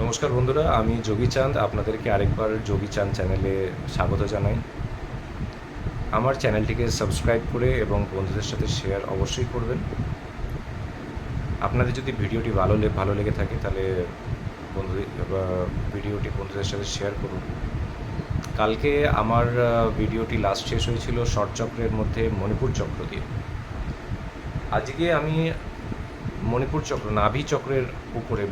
নমস্কার বন্ধুরা, আমি যোগী চাঁদ আপনাদেরকে আরেকবার যোগী চাঁদ চ্যানেলে স্বাগত জানাই। আমার চ্যানেলটিকে সাবস্ক্রাইব করে এবং বন্ধুদের সাথে শেয়ার অবশ্যই করবেন। আপনাদের যদি ভিডিওটি ভালো লেগে থাকে তাহলে ভিডিওটি বন্ধুদের সাথে শেয়ার করুন। কালকে আমার ভিডিওটি লাস্ট শেষ হয়েছিল শর্ট চক্রের মধ্যে মণিপুর চক্র দিয়ে। আজকে আমি মণিপুর চক্র, নাভি চক্রের উপরে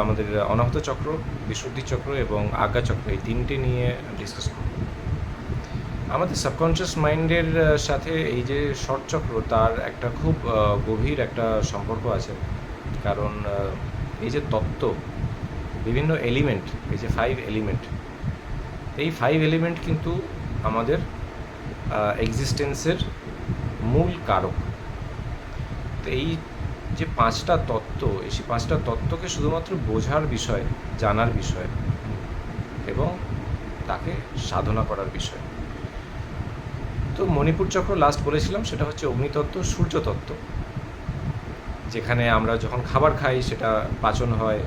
আমাদের অনাহত চক্র, বিশুদ্ধি চক্র এবং আজ্ঞা চক্র, এই তিনটে নিয়ে ডিসকাস করব। আমাদের সাবকনশিয়াস মাইন্ডের সাথে এই যে শর্ট চক্র, তার একটা খুব গভীর একটা সম্পর্ক আছে। কারণ এই যে তত্ত্ব, বিভিন্ন এলিমেন্ট, এই যে 5 এলিমেন্ট, এই 5 এলিমেন্ট কিন্তু আমাদের এক্সিস্টেন্সের মূল কারক। তো এই যে 5টা তত্ত্ব, সেই 5টা তত্ত্বকে শুধুমাত্র বোঝার বিষয়, জানার বিষয় এবং তাকে সাধনা করার বিষয়। তো মণিপুর চক্র লাস্ট বলেছিলাম, সেটা হচ্ছে অগ্নিতত্ত্ব, সূর্যতত্ত্ব, যেখানে আমরা যখন খাবার খাই সেটা পাচন হয়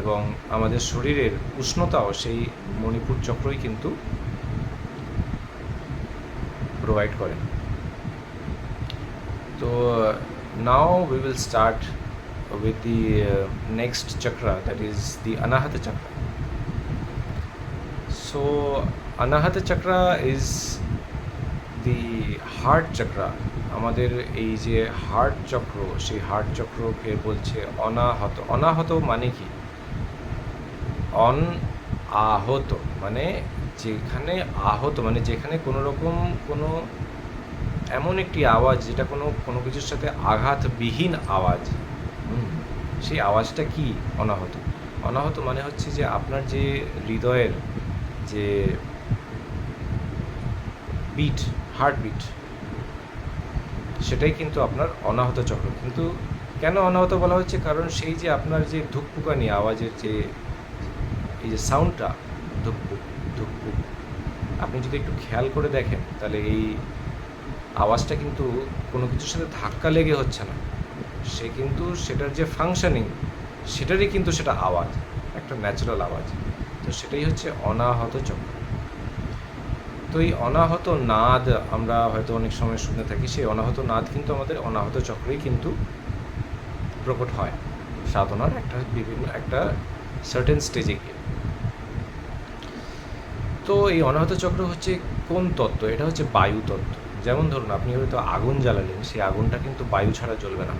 এবং আমাদের শরীরের উষ্ণতাও সেই মণিপুর চক্রই কিন্তু প্রোভাইড করে। তো now we will start with the next chakra, that is the Anahata chakra. So Anahata chakra is the heart chakra. আমাদের এই যে হার্ট চক্র, সেই হার্ট চক্রকে বলছে অনাহত। অনাহত মানে কি? আহত মানে যেখানে আহত, মানে যেখানে কোনো রকম কোনো এমন একটি আওয়াজ যেটা কোনো কিছুর সাথে আঘাতবিহীন আওয়াজ, সেই আওয়াজটা কি? অনাহত। অনাহত মানে হচ্ছে যে আপনার যে হৃদয়ের যে বিট, হার্টবিট, সেটাই কিন্তু আপনার অনাহত চক্র। কিন্তু কেন অনাহত বলা হচ্ছে? কারণ সেই যে আপনার যে ধুকপুকানি আওয়াজের যে এই যে সাউন্ডটা, ধুকপুক ধুকপুক, আপনি যদি একটু খেয়াল করে দেখেন তাহলে এই আওয়াজটা কিন্তু কোনো কিছুর সাথে ধাক্কা লেগে হচ্ছে না, সে কিন্তু সেটার যে ফাংশনিং, সেটারই কিন্তু সেটা আওয়াজ, একটা ন্যাচারাল আওয়াজ। তো সেটাই হচ্ছে অনাহত চক্র। তো এই অনাহত নাদ আমরা হয়তো অনেক সময় শুনে থাকি, সেই অনাহত নাদ কিন্তু আমাদের অনাহত চক্রেই কিন্তু প্রকট হয় সাধনার একটা সার্টেন স্টেজে গিয়ে। তো এই অনাহত চক্র হচ্ছে কোন তত্ত্ব? এটা হচ্ছে বায়ু তত্ত্ব। যেমন ধরুন আপনি হয়তো আগুন জ্বালালেন, সেই আগুনটা কিন্তু বায়ু ছাড়া জ্বলবে না,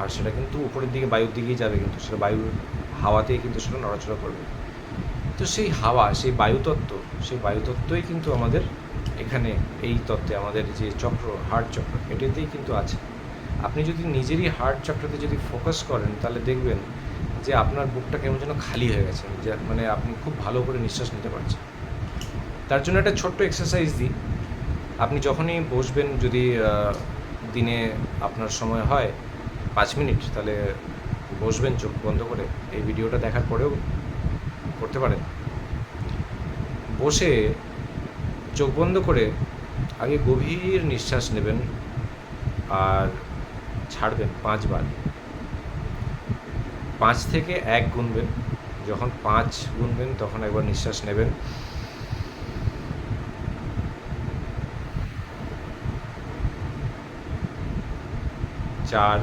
আর সেটা কিন্তু উপরের দিকে, বায়ুর দিকেই যাবে, কিন্তু সেটা বায়ুর হাওয়াতেই কিন্তু সেটা নড়াচড়া করবে। তো সেই হাওয়া, সেই বায়ুতত্ত্ব, সেই বায়ুতত্ত্বই কিন্তু আমাদের এখানে এই তত্ত্বে, আমাদের যে চক্র, হার্ট চক্র, এটাতেই কিন্তু আছে। আপনি যদি নিজেরই হার্ট চক্রতে যদি ফোকাস করেন তাহলে দেখবেন যে আপনার বুকটা কেমন যেন খালি হয়ে গেছে, যে মানে আপনি খুব ভালো করে নিঃশ্বাস নিতে পারছেন। তার জন্য একটা ছোট্ট এক্সারসাইজ দিই। আপনি যখনই বসবেন, যদি দিনে আপনার সময় হয় 5 মিনিট, তাহলে বসবেন চোখ বন্ধ করে, এই ভিডিওটা দেখার পরেও করতে পারেন। বসে চোখ বন্ধ করে আগে গভীর নিঃশ্বাস নেবেন আর ছাড়বেন 5 বার। 5 থেকে 1 গুনবেন। যখন 5 গুনবেন তখন একবার নিঃশ্বাস নেবেন, 4,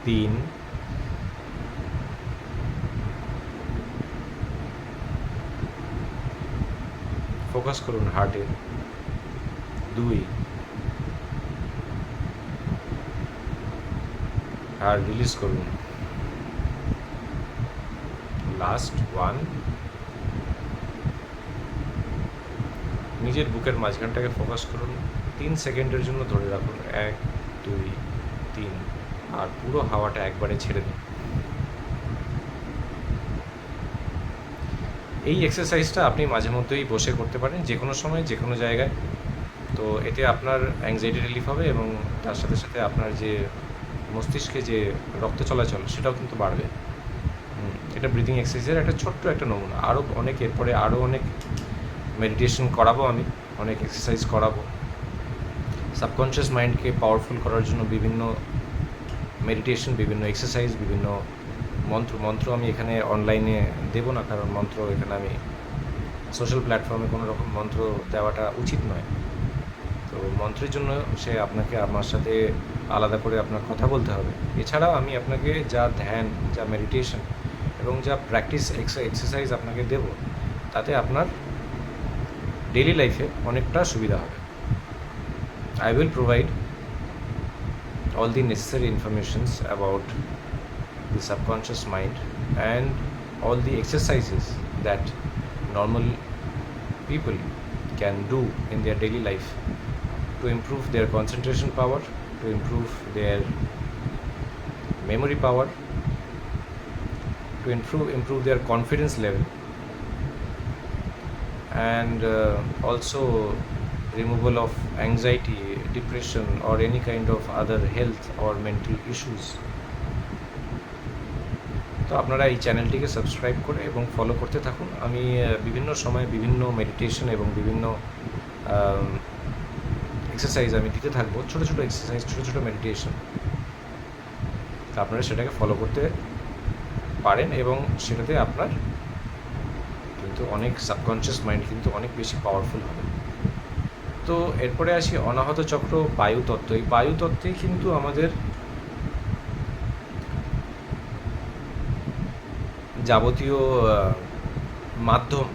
3, ফোকাস করুন হার্টে, 2, আর রিলিজ করুন, লাস্ট 1। নিজের বুকের মাঝখানটাকে ফোকাস করুন, 3 সেকেন্ডের জন্য ধরে রাখুন, 1, 2, 3, আর পুরো হাওয়াটা একবারে ছেড়ে দিন। এই এক্সারসাইজটা আপনি মাঝে মধ্যেই বসে করতে পারেন, যে কোনো সময়, যে কোনো জায়গায়। তো এতে আপনার অ্যাংজাইটি রিলিফ হবে এবং তার সাথে সাথে আপনার যে মস্তিষ্কে যে রক্ত চলাচল, সেটাও কিন্তু বাড়বে। এটা ব্রিদিং এক্সারসাইজের একটা ছোট্ট একটা নমুনা। আরও অনেক, এরপরে আরও অনেক মেডিটেশন করাবো, আমি অনেক এক্সারসাইজ করাবো। সাবকনশিয়াস মাইন্ডকে পাওয়ারফুল করার জন্য বিভিন্ন মেডিটেশন, বিভিন্ন এক্সারসাইজ, বিভিন্ন মন্ত্র আমি এখানে অনলাইনে দেবো না, কারণ মন্ত্র এখানে আমি সোশ্যাল প্ল্যাটফর্মে কোনো রকম মন্ত্র দেওয়াটা উচিত নয়। তো মন্ত্রের জন্য আপনাকে আমার সাথে আলাদা করে আপনার কথা বলতে হবে। এছাড়াও আমি আপনাকে যা ধ্যান, যা মেডিটেশন এবং যা প্র্যাকটিস এক্সারসাইজ আপনাকে দেব, তাতে আপনার ডেইলি লাইফে অনেকটা সুবিধা হবে। I will provide all the necessary informations about the subconscious mind and all the exercises that normal people can do in their daily life to improve their concentration power, to improve their memory power, to improve their confidence level, and also removal of anxiety, depression, or any kind of other health or mental issues. তো আপনারা এই চ্যানেলটিকে subscribe করে এবং follow করতে থাকুন। আমি বিভিন্ন সময় বিভিন্ন মেডিটেশন এবং বিভিন্ন এক্সারসাইজ আমি দিতে থাকবো, ছোটো ছোটো এক্সারসাইজ, ছোটো ছোটো মেডিটেশন। আপনারা সেটাকে ফলো করতে পারেন এবং সেটাতে আপনার কিন্তু অনেক সাবকনশিয়াস মাইন্ড কিন্তু অনেক বেশি পাওয়ারফুল হবে। তো এরপরে আসি অনাহত চক্র, বায়ুতত্ত্ব। এই বায়ুতত্ত্বেই কিন্তু আমাদের যাবতীয় মাধ্যম,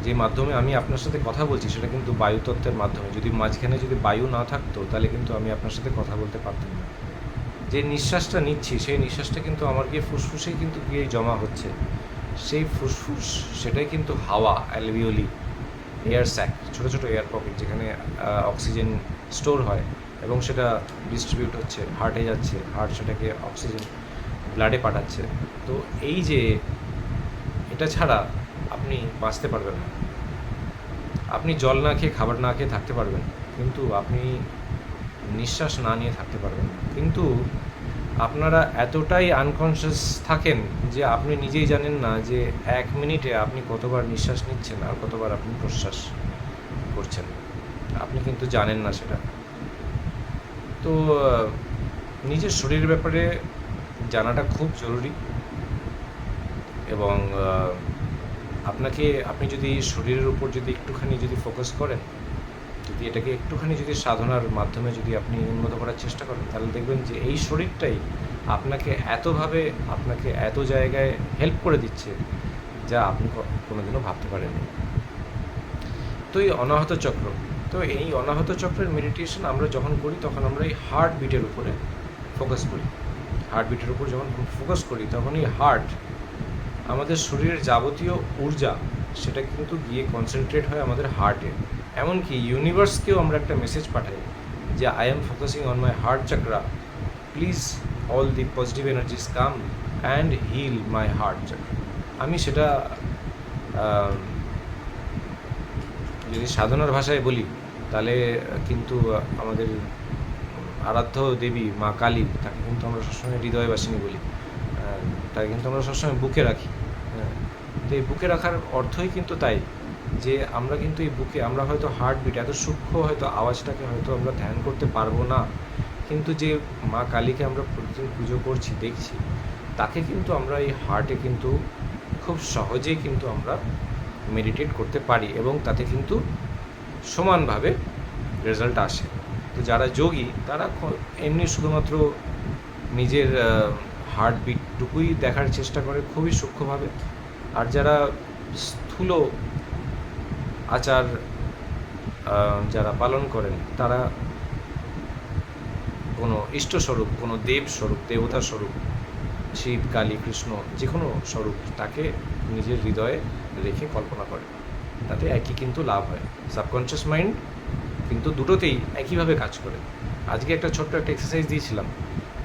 যে মাধ্যমে আমি আপনার সাথে কথা বলছি সেটা কিন্তু বায়ুতত্ত্বের মাধ্যমে। যদি মাঝখানে যদি বায়ু না থাকতো তাহলে কিন্তু আমি আপনার সাথে কথা বলতে পারতাম না। যে নিঃশ্বাসটা নিচ্ছি সেই নিঃশ্বাসটা কিন্তু আমার গিয়ে ফুসফুসেই কিন্তু গিয়ে জমা হচ্ছে। সেই ফুসফুস সেটাই কিন্তু হাওয়া, অ্যালভিওলি, এয়ার স্যাক, ছোটো ছোটো এয়ার পকেট, যেখানে অক্সিজেন স্টোর হয় এবং সেটা ডিস্ট্রিবিউট হচ্ছে, হার্টে যাচ্ছে, হার্ট সেটাকে অক্সিজেন ব্লাডে পাঠাচ্ছে। তো এই যে এটা ছাড়া আপনি বাঁচতে পারবেন না। আপনি জল না খেয়ে, খাবার না খেয়ে থাকতে পারবেন, কিন্তু আপনি নিঃশ্বাস না নিয়ে থাকতে পারবেন না। কিন্তু আপনারা এতটাই আনকনশিয়াস থাকেন যে আপনি নিজেই জানেন না যে 1 মিনিটে আপনি কতবার নিঃশ্বাস নিচ্ছেন আর কতবার আপনি প্রশ্বাস করছেন। আপনি কিন্তু জানেন না সেটা। তো নিজের শরীরের ব্যাপারে জানাটা খুব জরুরি এবং আপনি যদি শরীরের উপর যদি একটুখানি যদি ফোকাস করেন, যদি এটাকে একটুখানি যদি সাধনার মাধ্যমে যদি আপনি উন্নত করার চেষ্টা করেন, তাহলে দেখবেন যে এই শরীরটাই আপনাকে এত জায়গায় হেল্প করে দিচ্ছে যা আপনি কোনোদিনও ভাবতে পারেননি। তো এই অনাহত চক্র, তো এই অনাহত চক্রের মেডিটেশন আমরা যখন করি তখন আমরা এই হার্ট বিটের উপরে ফোকাস করি। হার্ট বিটের উপর যখন ফোকাস করি তখন এই হার্ট, আমাদের শরীরের যাবতীয় ঊর্জা, সেটা কিন্তু গিয়ে কনসেন্ট্রেট হয় আমাদের হার্টে। এমনকি ইউনিভার্সকেও আমরা একটা মেসেজ পাঠাই যে I am focusing on my heart chakra, please all the positive energies come and heal my heart chakra. আমি সেটা যদি সাধনার ভাষায় বলি তাহলে কিন্তু আমাদের আরাধ্য দেবী মা কালী, তাকে কিন্তু আমরা সবসময় হৃদয়বাসিনী বলি, তাকে কিন্তু আমরা সবসময় বুকে রাখি। তো এই বুকে রাখার অর্থই কিন্তু তাই যে আমরা কিন্তু এই বুকে, আমরা হয়তো হার্টবিট, এত সূক্ষ্ম হয়তো আওয়াজটাকে হয়তো আমরা ধ্যান করতে পারবো না, কিন্তু যে মা কালীকে আমরা প্রতিদিন পুজো করছি, দেখছি, তাকে কিন্তু আমরা এই হার্টে কিন্তু খুব সহজেই কিন্তু আমরা মেডিটেট করতে পারি এবং তাতে কিন্তু সমানভাবে রেজাল্ট আসে। তো যারা যোগী তারা এমনি শুধুমাত্র নিজের হার্টবিটটুকুই দেখার চেষ্টা করে খুবই সূক্ষ্মভাবে, আর যারা স্থূল আচার যারা পালন করেন তারা কোনো ইষ্টস্বরূপ, কোনো দেবস্বরূপ, দেবতা স্বরূপ, শিব, কালী, কৃষ্ণ, যে কোনো স্বরূপ তাকে নিজের হৃদয়ে রেখে কল্পনা করে, তাতে একই কিন্তু লাভ হয়। সাবকনশিয়াস মাইন্ড কিন্তু দুটোতেই একইভাবে কাজ করে। আজকে একটা ছোট্ট একটা এক্সারসাইজ দিয়েছিলাম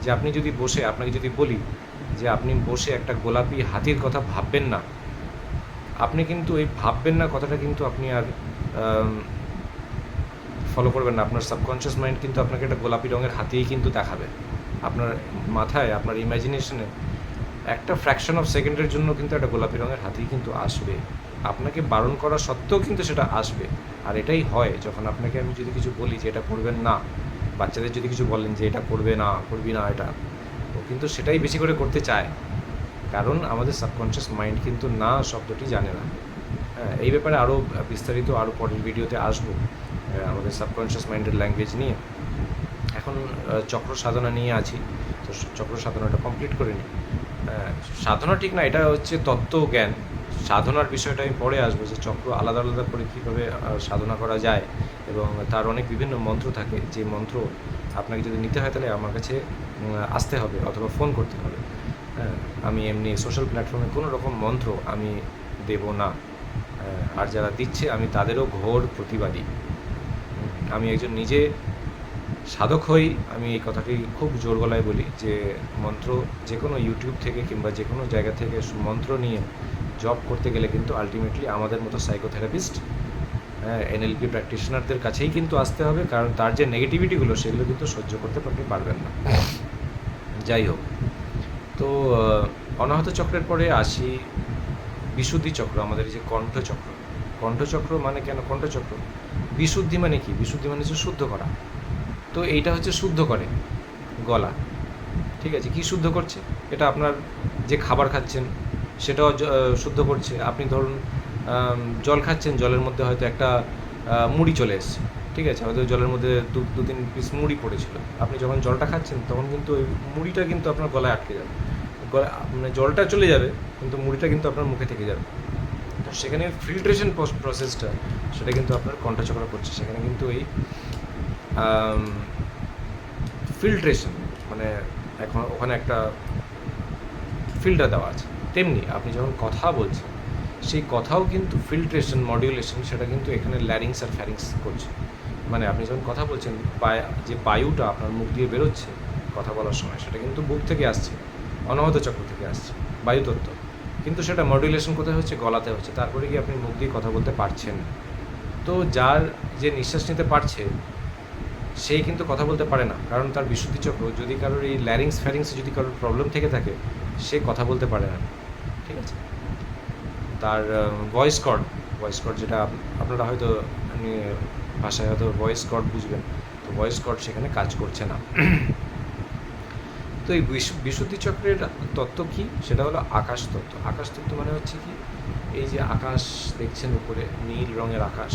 যে আপনি যদি বসে, আপনাকে যদি বলি যে আপনি বসে একটা গোলাপি হাতির কথা ভাববেন না, আপনি কিন্তু এই ভাববেন না কথাটা কিন্তু আপনি আর ফলো করবেন না। আপনার সাবকনশিয়াস মাইন্ড কিন্তু আপনাকে একটা গোলাপি রঙের হাতিই কিন্তু দেখাবে। আপনার মাথায়, আপনার ইমাজিনেশনে একটা ফ্র্যাকশন অফ সেকেন্ডের জন্য কিন্তু একটা গোলাপি রঙের হাতি কিন্তু আসবে, আপনাকে বারণ করা সত্ত্বেও কিন্তু সেটা আসবে। আর এটাই হয় যখন আপনাকে আমি যদি কিছু বলি যে এটা করবেন না, বাচ্চাদের যদি কিছু বলেন যে এটা করবি না এটা, ও কিন্তু সেটাই বেশি করে করতে চায়, কারণ আমাদের সাবকনশিয়াস মাইন্ড কিন্তু না শব্দটি জানে না। হ্যাঁ, এই ব্যাপারে আরও বিস্তারিত আরও পরের ভিডিওতে আসবো আমাদের সাবকনশিয়াস মাইন্ডের ল্যাঙ্গুয়েজ নিয়ে। এখন চক্র সাধনা নিয়ে আছি, তো চক্র সাধনাটা কমপ্লিট করে নিই। সাধনা ঠিক না, এটা হচ্ছে তত্ত্বজ্ঞান। সাধনার বিষয়টা আমি পরে আসবো, যে চক্র আলাদা আলাদা করে কীভাবে সাধনা করা যায়, এবং তার অনেক বিভিন্ন মন্ত্র থাকে, যে মন্ত্র আপনাকে যদি নিতে হয় তাহলে আমার কাছে আসতে হবে অথবা ফোন করতে হবে। হ্যাঁ, আমি এমনি সোশ্যাল প্ল্যাটফর্মে কোনো রকম মন্ত্র আমি দেব না, আর যারা দিচ্ছে আমি তাদেরও ঘোর প্রতিবাদী। আমি একজন নিজে সাধক হই, আমি এই কথাটি খুব জোর গলায় বলি যে মন্ত্র যে কোনো ইউটিউব থেকে কিংবা যে কোনো জায়গা থেকে মন্ত্র নিয়ে জব করতে গেলে কিন্তু আলটিমেটলি আমাদের মতো সাইকোথেরাপিস্ট, এনএলপি প্র্যাকটিশনারদের কাছেই কিন্তু আসতে হবে, কারণ তার যে নেগেটিভিটিগুলো সেগুলো কিন্তু সহ্য করতে পারবেন না। যাই হোক, তো অনাহত চক্রের পরে আসি বিশুদ্ধি চক্র, আমাদের এই যে কণ্ঠচক্র। কণ্ঠচক্র মানে কেন কণ্ঠচক্র? বিশুদ্ধি মানে কি? বিশুদ্ধি মানে হচ্ছে শুদ্ধ করা। তো এইটা হচ্ছে শুদ্ধ করে গলা, ঠিক আছে? কি শুদ্ধ করছে? এটা আপনার যে খাবার খাচ্ছেন সেটাও শুদ্ধ করছে। আপনি ধরুন জল খাচ্ছেন, জলের মধ্যে হয়তো একটা মুড়ি চলে এসছে, ঠিক আছে? হয়তো জলের মধ্যে দু তিন পিস মুড়ি পড়েছিল, আপনি যখন জলটা খাচ্ছেন তখন কিন্তু ওই মুড়িটা কিন্তু আপনার গলায় আটকে যাবে, মানে জলটা চলে যাবে কিন্তু মুড়িটা কিন্তু আপনার মুখে থেকে যাবে। তো সেখানে ফিল্ট্রেশন প্রসেসটা সেটা কিন্তু আপনার কণ্ঠচক্র করছে। সেখানে কিন্তু এই ফিল্ট্রেশন মানে এখন ওখানে একটা ফিল্টার দেওয়া আছে। তেমনি আপনি যখন কথা বলছেন সেই কথাও কিন্তু ফিল্ট্রেশন মডিউলেশন সেটা কিন্তু এখানে ল্যারিংস আর ফ্যারিংস করছে। মানে আপনি যখন কথা বলছেন যে বায়ুটা আপনার মুখ দিয়ে বেরোচ্ছে কথা বলার সময়, সেটা কিন্তু বুক থেকে আসছে, অনাহত চক্র থেকে আসছে বায়ুতত্ত্ব, কিন্তু সেটা মডিউলেশন কোথায় হচ্ছে? গলাতে হচ্ছে। তারপরে কি আপনি মুখ দিয়ে কথা বলতে পারছেন। তো যার যে নিঃশ্বাস নিতে পারছে সেই কিন্তু কথা বলতে পারে না, কারণ তার বিশুদ্ধি চক্র যদি কারোর এই ল্যারিংস ফ্যারিংসে যদি কারোর প্রবলেম থেকে থাকে সে কথা বলতে পারে না, ঠিক আছে? তার ভয়েস কর্ড যেটা আপনারা হয়তো ভাষায় হয়তো ভয়েস কর্ড বুঝবেন, তো ভয়েস কর্ড সেখানে কাজ করছে না। তো এই বিশুদ্ধি চক্রের তত্ত্ব কি? সেটা হলো আকাশ তত্ত্ব। আকাশ তত্ত্ব মানে হচ্ছে কি, এই যে আকাশ দেখছেন উপরে নীল রঙের আকাশ,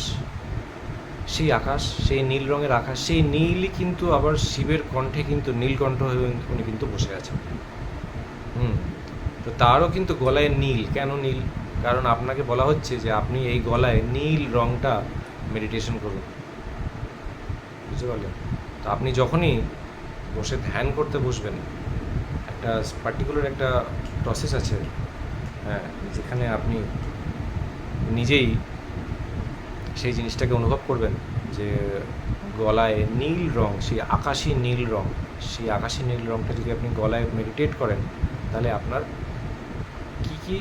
সেই নীল রঙের আকাশ, সেই নীলই কিন্তু আবার শিবের কণ্ঠে কিন্তু নীলকণ্ঠ হয়ে উনি কিন্তু বসে আছেন। তো তারও কিন্তু গলায় নীল। কেন নীল? কারণ আপনাকে বলা হচ্ছে যে আপনি এই গলায় নীল রঙটা মেডিটেশন করুন, বুঝতে পারলেন? তো আপনি যখনই বসে ধ্যান করতে বসবেন, একটা পার্টিকুলার একটা প্রসেস আছে, হ্যাঁ, যেখানে আপনি নিজেই সেই জিনিসটাকে অনুভব করবেন যে গলায় নীল রঙ, সেই আকাশি নীল রঙটা যদি আপনি গলায় মেডিটেট করেন তাহলে আপনার কি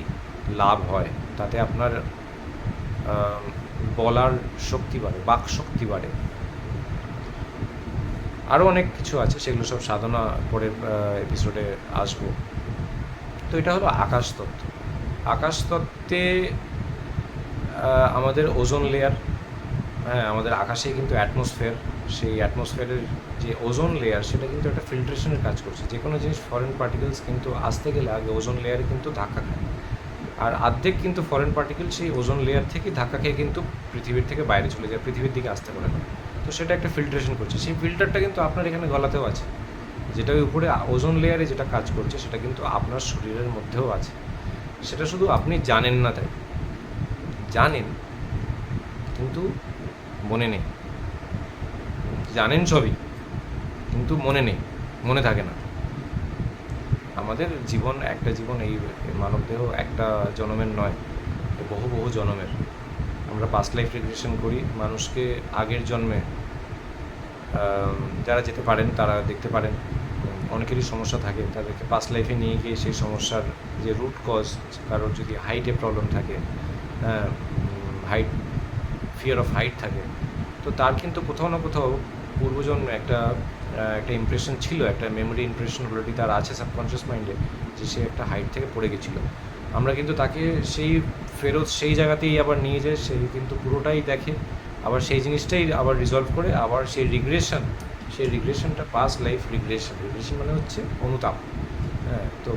লাভ হয়? তাতে আপনার বলার শক্তি বাড়ে, বাক শক্তি বাড়ে, আরও অনেক কিছু আছে, সেগুলো সব সাধনা পরের এপিসোডে আসবো। তো এটা হলো আকাশ তত্ত্ব। আকাশ তত্ত্বে আমাদের ওজোন লেয়ার, হ্যাঁ, আমাদের আকাশে কিন্তু অ্যাটমসফিয়ার, সেই অ্যাটমসফিয়ারের যে ওজোন লেয়ার সেটা কিন্তু একটা ফিল্ট্রেশনের কাজ করছে। যে কোনো জিনিস ফরেন পার্টিকেলস কিন্তু আসতে গেলে আগে ওজোন লেয়ারে কিন্তু ধাক্কা খায়, আর অর্ধেক কিন্তু ফরেন পার্টিকেল সেই ওজোন লেয়ার থেকে ধাক্কা খেয়ে কিন্তু পৃথিবীর থেকে বাইরে চলে যায়, পৃথিবীর দিকে আসতে পারে না। তো সেটা একটা ফিল্ট্রেশন করছে। সেই ফিল্টারটা কিন্তু আপনার এখানে গলাতেও আছে, যেটা উপরে ওজোন লেয়ারে যেটা কাজ করছে সেটা কিন্তু আপনার শরীরের মধ্যেও আছে। সেটা শুধু আপনি জানেন না, তাই জানেন কিন্তু মনে নেই। জানেন সবই কিন্তু মনে থাকে না। আমাদের জীবন একটা জীবন, এই মানবদেহ একটা জন্মের নয়, বহু জন্মের। আমরা পাস্ট লাইফ রিগ্রেশন করি মানুষকে আগের জন্মে, যারা যেতে পারেন তারা দেখতে পারেন। অনেকেরই সমস্যা থাকে, তাদেরকে পাস্ট লাইফে নিয়ে গিয়ে সেই সমস্যার যে রুট কজ, কারোর যদি হাইটে প্রবলেম থাকে, ফিয়ার অফ হাইট থাকে, তো তার কিন্তু কোথাও না কোথাও পূর্বজন্মে একটা ইমপ্রেশন ছিল, একটা মেমোরি ইমপ্রেশন অলরেডি তার আছে সাবকনশিয়াস মাইন্ডে, যে সে একটা হাইট থেকে পড়ে গেছিলো। আমরা কিন্তু তাকে ফেরত সেই জায়গাতেই আবার নিয়ে যাই, সেই কিন্তু পুরোটাই দেখে, আবার সেই জিনিসটাই আবার রিজলভ করে, আবার সেই রিগ্রেশন সেই রিগ্রেশনটা পাস্ট লাইফ রিগ্রেশন মানে হচ্ছে অনুতাপ। হ্যাঁ, তো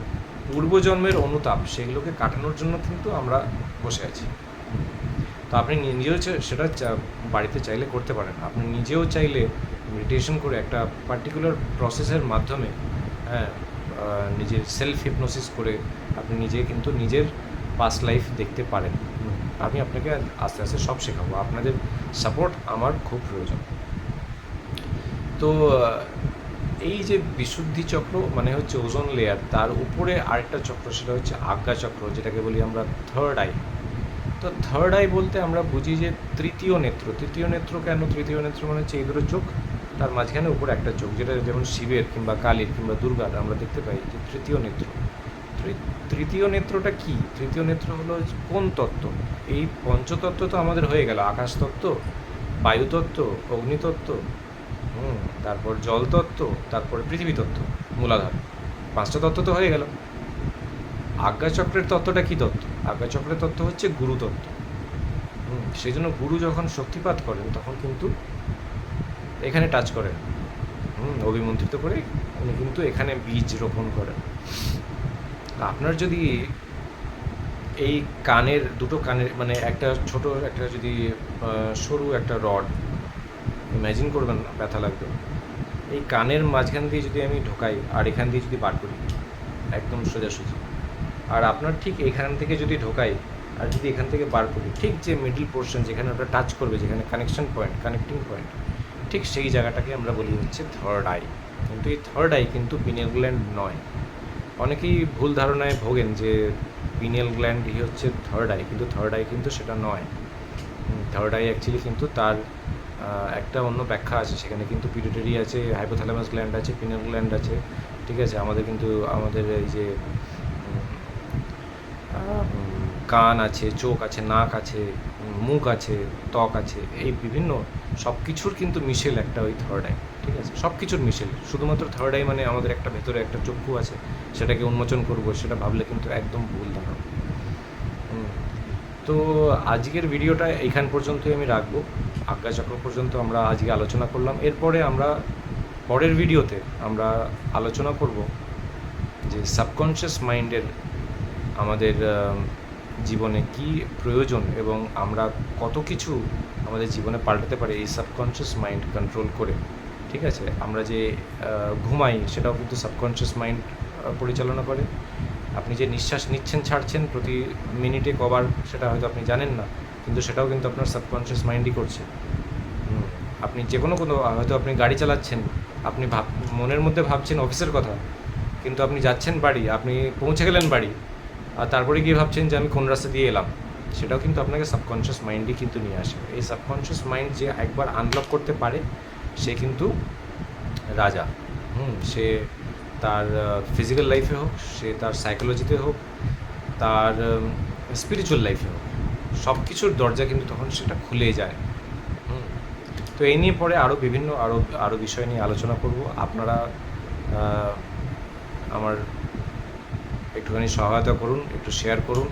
পূর্বজন্মের অনুতাপ সেগুলোকে কাটানোর জন্য কিন্তু আমরা বসে আছি। তো আপনি নিজেও সেটা বাড়িতে চাইলে করতে পারেন। আপনি নিজেও চাইলে মেডিটেশন করে একটা পার্টিকুলার প্রসেসের মাধ্যমে, হ্যাঁ, নিজের সেলফ হিপনোসিস করে আপনি নিজে কিন্তু নিজের পাস্ট লাইফ দেখতে পারেন। আমি আপনাকে আস্তে আস্তে সব শেখাবো। আপনাদের সাপোর্ট আমার খুব প্রয়োজন। তো এই যে বিশুদ্ধি চক্র মানে হচ্ছে ওজোন লেয়ার, তার উপরে আরেকটা চক্র, সেটা হচ্ছে আজ্ঞা চক্র, যেটাকে বলি আমরা থার্ড আই। তো থার্ড আই বলতে আমরা বুঝি যে তৃতীয় নেত্র। তৃতীয় নেত্র কেন? তৃতীয় নেত্র মানে হচ্ছে এই দুটো চোখ, তার মাঝখানে উপরে একটা চোখ, যেটা যেমন শিবের কিংবা কালীর কিংবা দুর্গার আমরা দেখতে পাই যে তৃতীয় নেত্র। তৃতীয় নেত্রটা কি? তৃতীয় নেত্র হলো কোন তত্ত্ব? এই পঞ্চতত্ত্ব তো আমাদের হয়ে গেল, আকাশ তত্ত্ব, বায়ুতত্ত্ব, অগ্নিতত্ত্ব, তারপর জলতত্ত্ব, তারপরে পৃথিবী তত্ত্ব, মূলাধার। 5টা তত্ত্ব তো হয়ে গেল। আজ্ঞাচক্রের তত্ত্বটা কী তত্ত্ব? আজ্ঞাচক্রের তত্ত্ব হচ্ছে গুরু তত্ত্ব। সেই জন্য গুরু যখন শক্তিপাত করেন তখন কিন্তু এখানে টাচ করেন, অভিমন্ত্রিত করে উনি কিন্তু এখানে বীজ রোপণ করেন। আপনার যদি এই কানের দুটো কানের মানে একটা ছোট একটা যদি সরু একটা রড ইম্যাজিন করবেন, ব্যথা লাগবে, এই কানের মাঝখান দিয়ে যদি আমি ঢোকাই আর এখান দিয়ে যদি বার করি একদম সোজাসুজি, আর আপনার ঠিক এখান থেকে যদি ঢোকাই আর যদি এখান থেকে বার করি, ঠিক যে মিডল পোর্শন যেখানে ওটা টাচ করবে, যেখানে কানেকশন পয়েন্ট, কানেক্টিং পয়েন্ট, ঠিক সেই জায়গাটাকে আমরা বলি হচ্ছে থার্ড আই। কিন্তু এই থার্ড আই কিন্তু পিনিয়াল গ্ল্যান্ড নয়। অনেকেই ভুল ধারণায় ভোগেন যে পিনিয়াল গ্ল্যান্ডই হচ্ছে থার্ড আই, কিন্তু থার্ড আই কিন্তু সেটা নয়। থার্ড আই অ্যাকচুয়ালি কিন্তু তার একটা অন্য ব্যাখ্যা আছে। সেখানে কিন্তু পিটুইটারি আছে, হাইপোথ্যালামাস গ্ল্যান্ড আছে, পিনিয়াল গ্ল্যান্ড আছে, ঠিক আছে। আমাদের কিন্তু আমাদের এই যে কান আছে, চোখ আছে, নাক আছে, মুখ আছে, ত্বক আছে, এই বিভিন্ন সব কিছুর কিন্তু মিশেল একটা ওই থার্ড আই, ঠিক আছে। সব কিছুর মিশেল। শুধুমাত্র থার্ড আই মানে আমাদের একটা ভেতরে একটা চক্ষু আছে, সেটাকে উন্মোচন করবো, সেটা ভাবলে কিন্তু একদম ভুল ধারণা। তো আজকের ভিডিওটা এইখান পর্যন্তই আমি রাখবো। আজ্ঞাচক্র পর্যন্ত আমরা আজকে আলোচনা করলাম। এরপরে আমরা পরের ভিডিওতে আমরা আলোচনা করব যে সাবকনশিয়াস মাইন্ডের আমাদের জীবনে কি প্রয়োজন এবং আমরা কত কিছু আমাদের জীবনে পাল্টাতে পারি এই সাবকনশিয়াস মাইন্ড কন্ট্রোল করে, ঠিক আছে। আমরা যে ঘুমাই সেটাও কিন্তু সাবকনশিয়াস মাইন্ড পরিচালনা করে। আপনি যে নিঃশ্বাস নিচ্ছেন ছাড়ছেন প্রতি মিনিটে কবার সেটা হয়তো আপনি জানেন না, কিন্তু সেটাও কিন্তু আপনার সাবকনশিয়াস মাইন্ডই করছে। আপনি যে কোনো হয়তো আপনি গাড়ি চালাচ্ছেন, আপনি মনের মধ্যে ভাবছেন অফিসের কথা, কিন্তু আপনি যাচ্ছেন বাড়ি, আপনি পৌঁছে গেলেন বাড়ি, আর তারপরে গিয়ে ভাবছেন যে আমি কোন রাস্তা দিয়ে এলাম, সেটাও কিন্তু আপনাকে সাবকনশিয়াস মাইন্ডই কিন্তু নিয়ে আসে। এই সাবকনশিয়াস মাইন্ড যে একবার আনলক করতে পারে সে কিন্তু রাজা। সে তার ফিজিক্যাল লাইফে হোক, সে তার সাইকোলজিতে হোক, তার স্পিরিচুয়াল লাইফে হোক, সব কিছুর দরজা কিন্তু তখন সেটা খুলে যায়। তো এই নিয়ে পরে আরও বিভিন্ন আরও বিষয় নিয়ে আলোচনা করব। আপনারা আমার একটুখানি সহায়তা করুন, একটু শেয়ার করুন,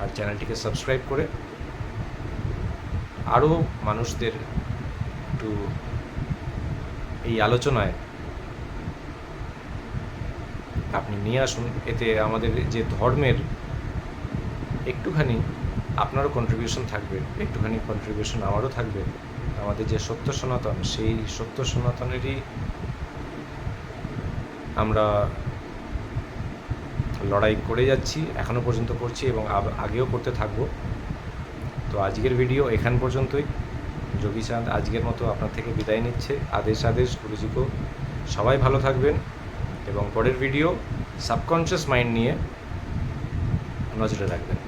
আর চ্যানেলটিকে সাবস্ক্রাইব করে আরও মানুষদের একটু এই আলোচনায় আপনি নিয়ে আসুন। এতে আমাদের যে ধর্মের একটুখানি আপনারও কন্ট্রিবিউশন থাকবে, একটুখানি কন্ট্রিবিউশন আমারও থাকবে। আমাদের যে সত্য সনাতন, সেই সত্য সনাতনেরই আমরা লড়াই করে যাচ্ছি, এখনও পর্যন্ত করছি এবং আগেও করতে থাকবো। তো আজকের ভিডিও এখান পর্যন্তই। যোগী চাঁদ আজকের মতো আপনার থেকে বিদায় নিচ্ছে। আদেশ গুরুজিকে। সবাই ভালো থাকবেন এবং পরের ভিডিও সাবকনশিয়াস মাইন্ড নিয়ে নজরে রাখবেন।